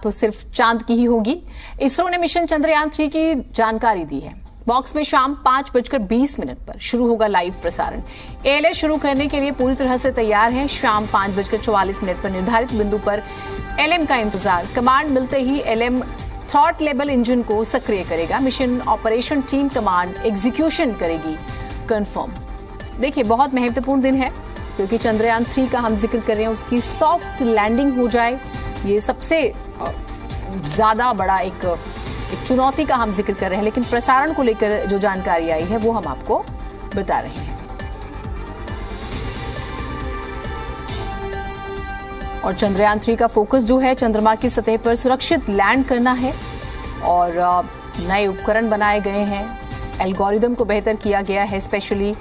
बात तो सिर्फ चांद की ही होगी। इसरो ने मिशन चंद्रयान 3 की जानकारी दी है। बॉक्स में शाम 5:20 पर शुरू होगा लाइव प्रसारण। एएलएस शुरू करने के लिए पूरी तरह से तैयार है। शाम 5:44 पर निर्धारित बिंदु पर एलएम का इंतजार। कमांड मिलते ही एलएम थ्रॉट लेवल इंजन को सक्रिय करेगा। Mission operation team command execution करेगी कंफर्म। देखिए, बहुत महत्वपूर्ण दिन है क्योंकि चंद्रयान 3 का हम जिक्र कर रहे हैं, उसकी सॉफ्ट लैंडिंग हो जाए, ये सबसे ज्यादा बड़ा एक चुनौती का हम जिक्र कर रहे हैं। लेकिन प्रसारण को लेकर जो जानकारी आई है वो हम आपको बता रहे हैं। और चंद्रयान 3 का फोकस जो है चंद्रमा की सतह पर सुरक्षित लैंड करना है और नए उपकरण बनाए गए हैं। एल्गोरिदम को बेहतर किया गया है। स्पेशली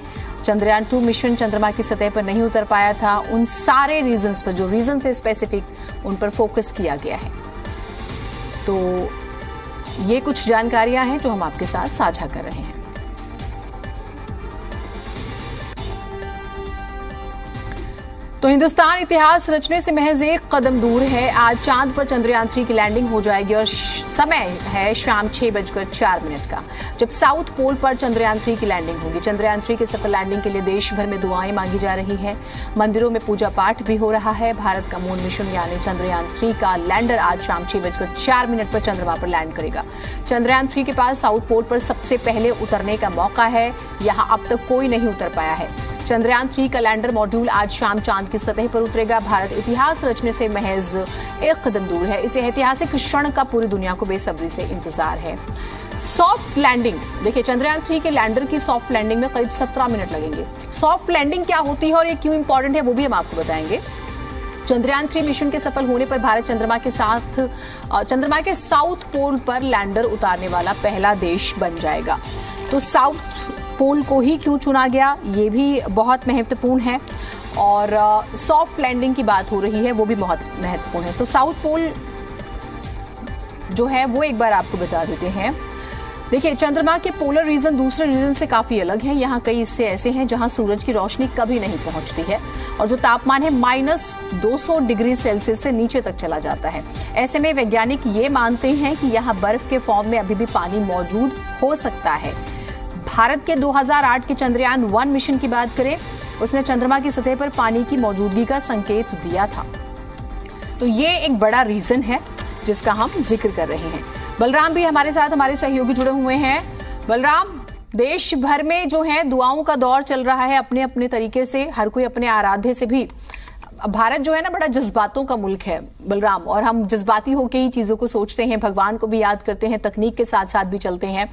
चंद्रयान 2 मिशन चंद्रमा की सतह पर नहीं उतर पाया था, उन सारे रीजंस पर, जो रीजन थे स्पेसिफिक, उन पर फोकस किया गया है। तो ये कुछ जानकारियां हैं जो हम आपके साथ साझा कर रहे हैं। तो हिंदुस्तान इतिहास रचने से महज एक कदम दूर है। आज चांद पर चंद्रयान 3 की लैंडिंग हो जाएगी और समय है शाम 6:04 का, जब साउथ पोल पर चंद्रयान 3 की लैंडिंग होगी। चंद्रयान 3 की सफल लैंडिंग के लिए देश भर में दुआएं मांगी जा रही हैं। मंदिरों में पूजा पाठ भी हो रहा है। भारत का मून मिशन यानी चंद्रयान 3 का लैंडर आज शाम 6:04 पर चंद्रमा पर लैंड करेगा। चंद्रयान 3 के पास साउथ पोल पर सबसे पहले उतरने का मौका है। यहां अब तक कोई नहीं उतर पाया है। चंद्रयान 3 का लैंडर मॉड्यूल आज शाम चांद की सतह पर उतरेगा। भारत इतिहास रचने से महज एक कदम दूर है। इस ऐतिहासिक क्षण का पूरी दुनिया को बेसब्री से इंतजार है। सॉफ्ट लैंडिंग, देखिए चंद्रयान 3 के लैंडर की सॉफ्ट लैंडिंग में करीब 17 मिनट लगेंगे। सॉफ्ट लैंडिंग क्या होती है और ये क्यों इंपॉर्टेंट है वो भी हम आपको बताएंगे। चंद्रयान 3 मिशन के सफल होने पर भारत चंद्रमा के साउथ पोल पर लैंडर उतारने वाला पहला देश बन जाएगा। तो साउथ पोल को ही क्यों चुना गया, ये भी बहुत महत्वपूर्ण है। और सॉफ्ट लैंडिंग की बात हो रही है, वो भी बहुत महत्वपूर्ण है। तो साउथ पोल जो है वो एक बार आपको बता देते हैं। देखिए, चंद्रमा के पोलर रीजन दूसरे रीजन से काफी अलग हैं। यहाँ कई हिस्से ऐसे हैं जहाँ सूरज की रोशनी कभी नहीं पहुंचती है और जो तापमान है -200 डिग्री सेल्सियस से नीचे तक चला जाता है। ऐसे में वैज्ञानिक ये मानते हैं कि यहाँ बर्फ के फॉर्म में अभी भी पानी मौजूद हो सकता है। भारत के 2008 के चंद्रयान 1 मिशन की बात करें, उसने चंद्रमा की सतह पर पानी की मौजूदगी का संकेत दिया था। तो ये एक बड़ा रीजन है जिसका हम जिक्र कर रहे हैं। बलराम भी हमारे साथ, हमारे सहयोगी जुड़े हुए हैं। बलराम, देश भर में जो है दुआओं का दौर चल रहा है अपने अपने तरीके से, हर कोई अपने आराध्य से भी। भारत जो है ना, बड़ा जज्बातों का मुल्क है बलराम, और हम जज्बाती होकर ही चीजों को सोचते हैं, भगवान को भी याद करते हैं, तकनीक के साथ साथ भी चलते हैं।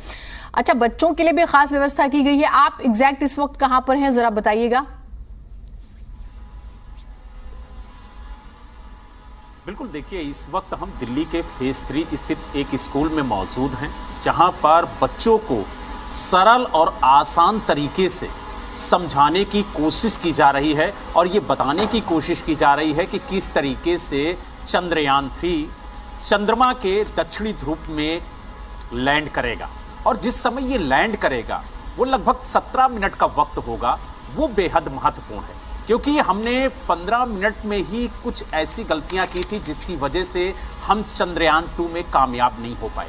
अच्छा, बच्चों के लिए भी खास व्यवस्था की गई है। आप एग्जैक्ट इस वक्त कहां पर हैं, जरा बताइएगा। बिल्कुल, देखिए इस वक्त हम दिल्ली के फेज 3 स्थित एक स्कूल में मौजूद हैं, जहां पर बच्चों को सरल और आसान तरीके से समझाने की कोशिश की जा रही है और ये बताने की कोशिश की जा रही है कि किस तरीके से चंद्रयान 3 चंद्रमा के दक्षिणी ध्रुव में लैंड करेगा। और जिस समय ये लैंड करेगा वो लगभग 17 मिनट का वक्त होगा। वो बेहद महत्वपूर्ण है क्योंकि हमने 15 मिनट में ही कुछ ऐसी गलतियां की थी जिसकी वजह से हम चंद्रयान 2 में कामयाब नहीं हो पाए।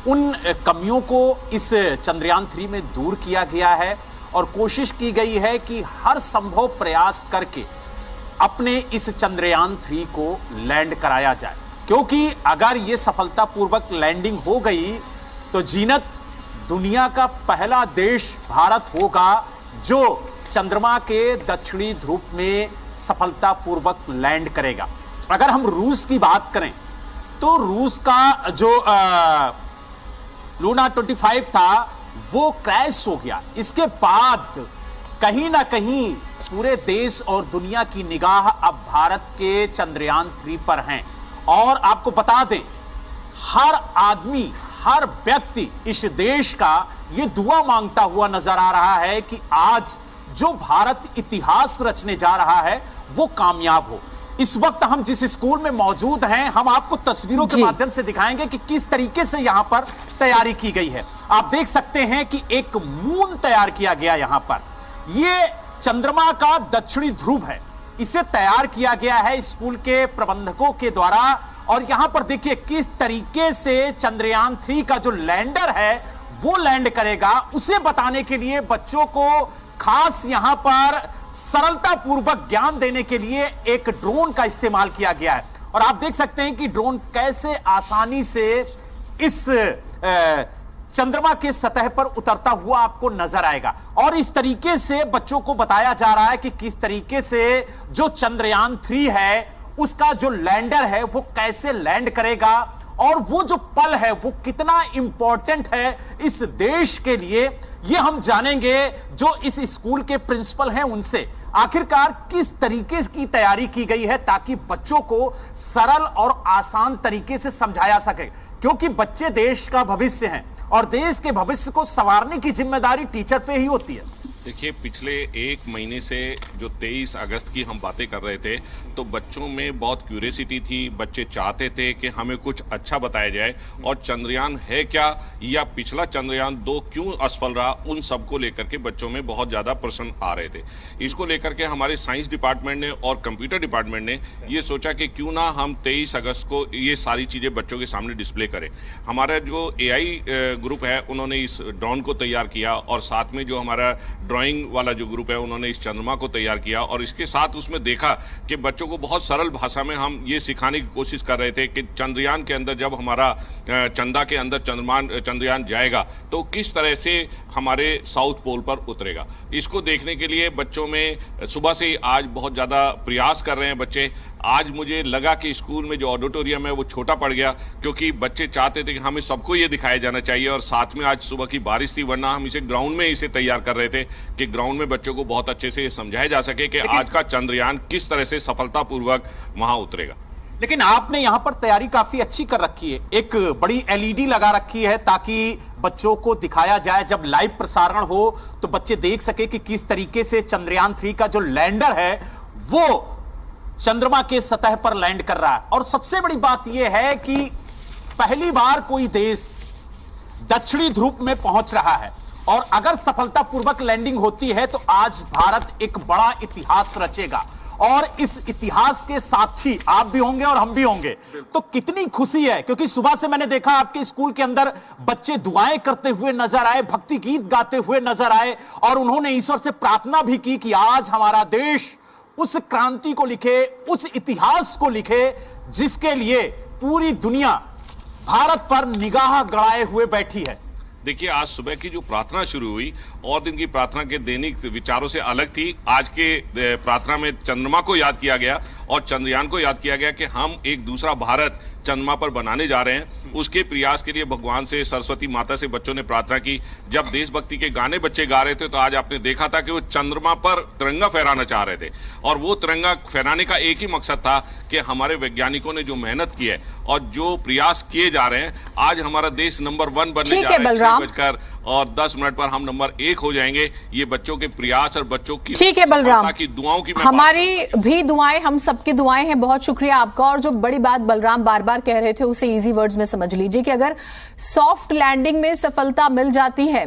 उन कमियों को इस चंद्रयान 3 में दूर किया गया है और कोशिश की गई है कि हर संभव प्रयास करके अपने इस चंद्रयान 3 को लैंड कराया जाए, क्योंकि अगर ये सफलतापूर्वक लैंडिंग हो गई तो जीनत दुनिया का पहला देश भारत होगा जो चंद्रमा के दक्षिणी ध्रुव में सफलतापूर्वक लैंड करेगा। अगर हम रूस की बात करें तो रूस का जो लूना 25 था वो क्रैश हो गया। इसके बाद कहीं ना कहीं पूरे देश और दुनिया की निगाह अब भारत के चंद्रयान 3 पर हैं। और आपको बता दें, हर आदमी, हर व्यक्ति इस देश का ये दुआ मांगता हुआ नजर आ रहा है कि आज जो भारत इतिहास रचने जा रहा है वो कामयाब हो। इस वक्त हम जिस स्कूल में मौजूद हैं, हम आपको तस्वीरों के माध्यम से दिखाएंगे कि किस तरीके से यहां पर तैयारी की गई है। आप देख सकते हैं कि एक मून तैयार किया गया यहां पर। यह चंद्रमा का दक्षिणी ध्रुव है, इसे तैयार किया गया है स्कूल के प्रबंधकों के द्वारा और यहां पर देखिए किस तरीके से चंद्रयान 3 का जो लैंडर है वो लैंड करेगा, उसे बताने के लिए बच्चों को खास यहां पर सरलता पूर्वक ज्ञान देने के लिए एक ड्रोन का इस्तेमाल किया गया है। और आप देख सकते हैं कि ड्रोन कैसे आसानी से इस चंद्रमा के सतह पर उतरता हुआ आपको नजर आएगा। और इस तरीके से बच्चों को बताया जा रहा है कि किस तरीके से जो चंद्रयान 3 है उसका जो लैंडर है वो कैसे लैंड करेगा, और वो जो पल है वो कितना इंपॉर्टेंट है इस देश के लिए, ये हम जानेंगे जो इस स्कूल के प्रिंसिपल हैं उनसे। आखिरकार किस तरीके की तैयारी की गई है ताकि बच्चों को सरल और आसान तरीके से समझाया सके, क्योंकि बच्चे देश का भविष्य हैं और देश के भविष्य को संवारने की जिम्मेदारी टीचर पे ही होती है। देखिए, पिछले एक महीने से जो 23 अगस्त की हम बातें कर रहे थे तो बच्चों में बहुत क्यूरियोसिटी थी। बच्चे चाहते थे कि हमें कुछ अच्छा बताया जाए, और चंद्रयान है क्या या पिछला चंद्रयान 2 क्यों असफल रहा, उन सबको लेकर के बच्चों में बहुत ज़्यादा प्रश्न आ रहे थे। इसको लेकर के हमारे साइंस डिपार्टमेंट ने और कंप्यूटर डिपार्टमेंट ने ये सोचा कि क्यों ना हम 23 अगस्त को ये सारी चीज़ें बच्चों के सामने डिस्प्ले करें। हमारा जो AI ग्रुप है उन्होंने इस ड्रोन को तैयार किया, और साथ में जो हमारा ड्राइंग वाला जो ग्रुप है उन्होंने इस चंद्रमा को तैयार किया, और इसके साथ उसमें देखा कि बच्चों को बहुत सरल भाषा में हम ये सिखाने की कोशिश कर रहे थे कि चंद्रयान के अंदर जब हमारा चंदा के अंदर चंद्रयान जाएगा तो किस तरह से हमारे साउथ पोल पर उतरेगा। इसको देखने के लिए बच्चों में सुबह से ही आज बहुत ज़्यादा प्रयास कर रहे हैं बच्चे। आज मुझे लगा कि स्कूल में जो ऑडिटोरियम है वो छोटा पड़ गया, क्योंकि बच्चे चाहते थे कि हमें सबको ये दिखाया जाना चाहिए, और साथ में आज सुबह की बारिश थी, वरना हम इसे ग्राउंड में इसे तैयार कर रहे थे कि ग्राउंड में बच्चों को बहुत अच्छे से समझाया जा सके कि आज का चंद्रयान किस तरह से सफलतापूर्वक वहां उतरेगा। लेकिन आपने यहां पर तैयारी काफी अच्छी कर रखी है, एक बड़ी LED लगा रखी है ताकि बच्चों को दिखाया जाए, जब लाइव प्रसारण हो तो बच्चे देख सके कि किस तरीके से चंद्रयान 3 का जो लैंडर है वो चंद्रमा के सतह पर लैंड कर रहा है। और सबसे बड़ी बात यह है कि पहली बार कोई देश दक्षिणी ध्रुव में पहुंच रहा है, और अगर सफलतापूर्वक लैंडिंग होती है तो आज भारत एक बड़ा इतिहास रचेगा, और इस इतिहास के साक्षी आप भी होंगे और हम भी होंगे। तो कितनी खुशी है, क्योंकि सुबह से मैंने देखा आपके स्कूल के अंदर बच्चे दुआएं करते हुए नजर आए, भक्ति गीत गाते हुए नजर आए, और उन्होंने ईश्वर से प्रार्थना भी की कि आज हमारा देश उस क्रांति को लिखे, उस इतिहास को लिखे जिसके लिए पूरी दुनिया भारत पर निगाह गड़ाए हुए बैठी है। देखिए, आज सुबह की जो प्रार्थना शुरू हुई और दिन की प्रार्थना के दैनिक विचारों से अलग थी। आज के प्रार्थना में चंद्रमा को याद किया गया और चंद्रयान को याद किया गया कि हम एक दूसरा भारत चंद्रमा पर बनाने जा रहे हैं। उसके प्रयास के लिए भगवान से, सरस्वती माता से बच्चों ने प्रार्थना की। जब देशभक्ति के गाने बच्चे गा रहे थे तो आज आपने देखा था कि वो चंद्रमा पर तिरंगा फहराना चाह रहे थे, और वो तिरंगा फहराने का एक ही मकसद था कि हमारे वैज्ञानिकों ने जो मेहनत की है और जो प्रयास किए जा रहे हैं, आज हमारा देश नंबर 1 बनने जा रहा है। 6:10 पर हम नंबर 1 हो जाएंगे। ये बच्चों के प्रयास और बच्चों की ठीक है बलराम, की दुआओं की हमारी भी दुआएं, हम सबकी दुआएं हैं। बहुत शुक्रिया आपका। और जो बड़ी बात बलराम बार बार कह रहे थे उसे इजी वर्ड्स में समझ लीजिए कि अगर सॉफ्ट लैंडिंग में सफलता मिल जाती है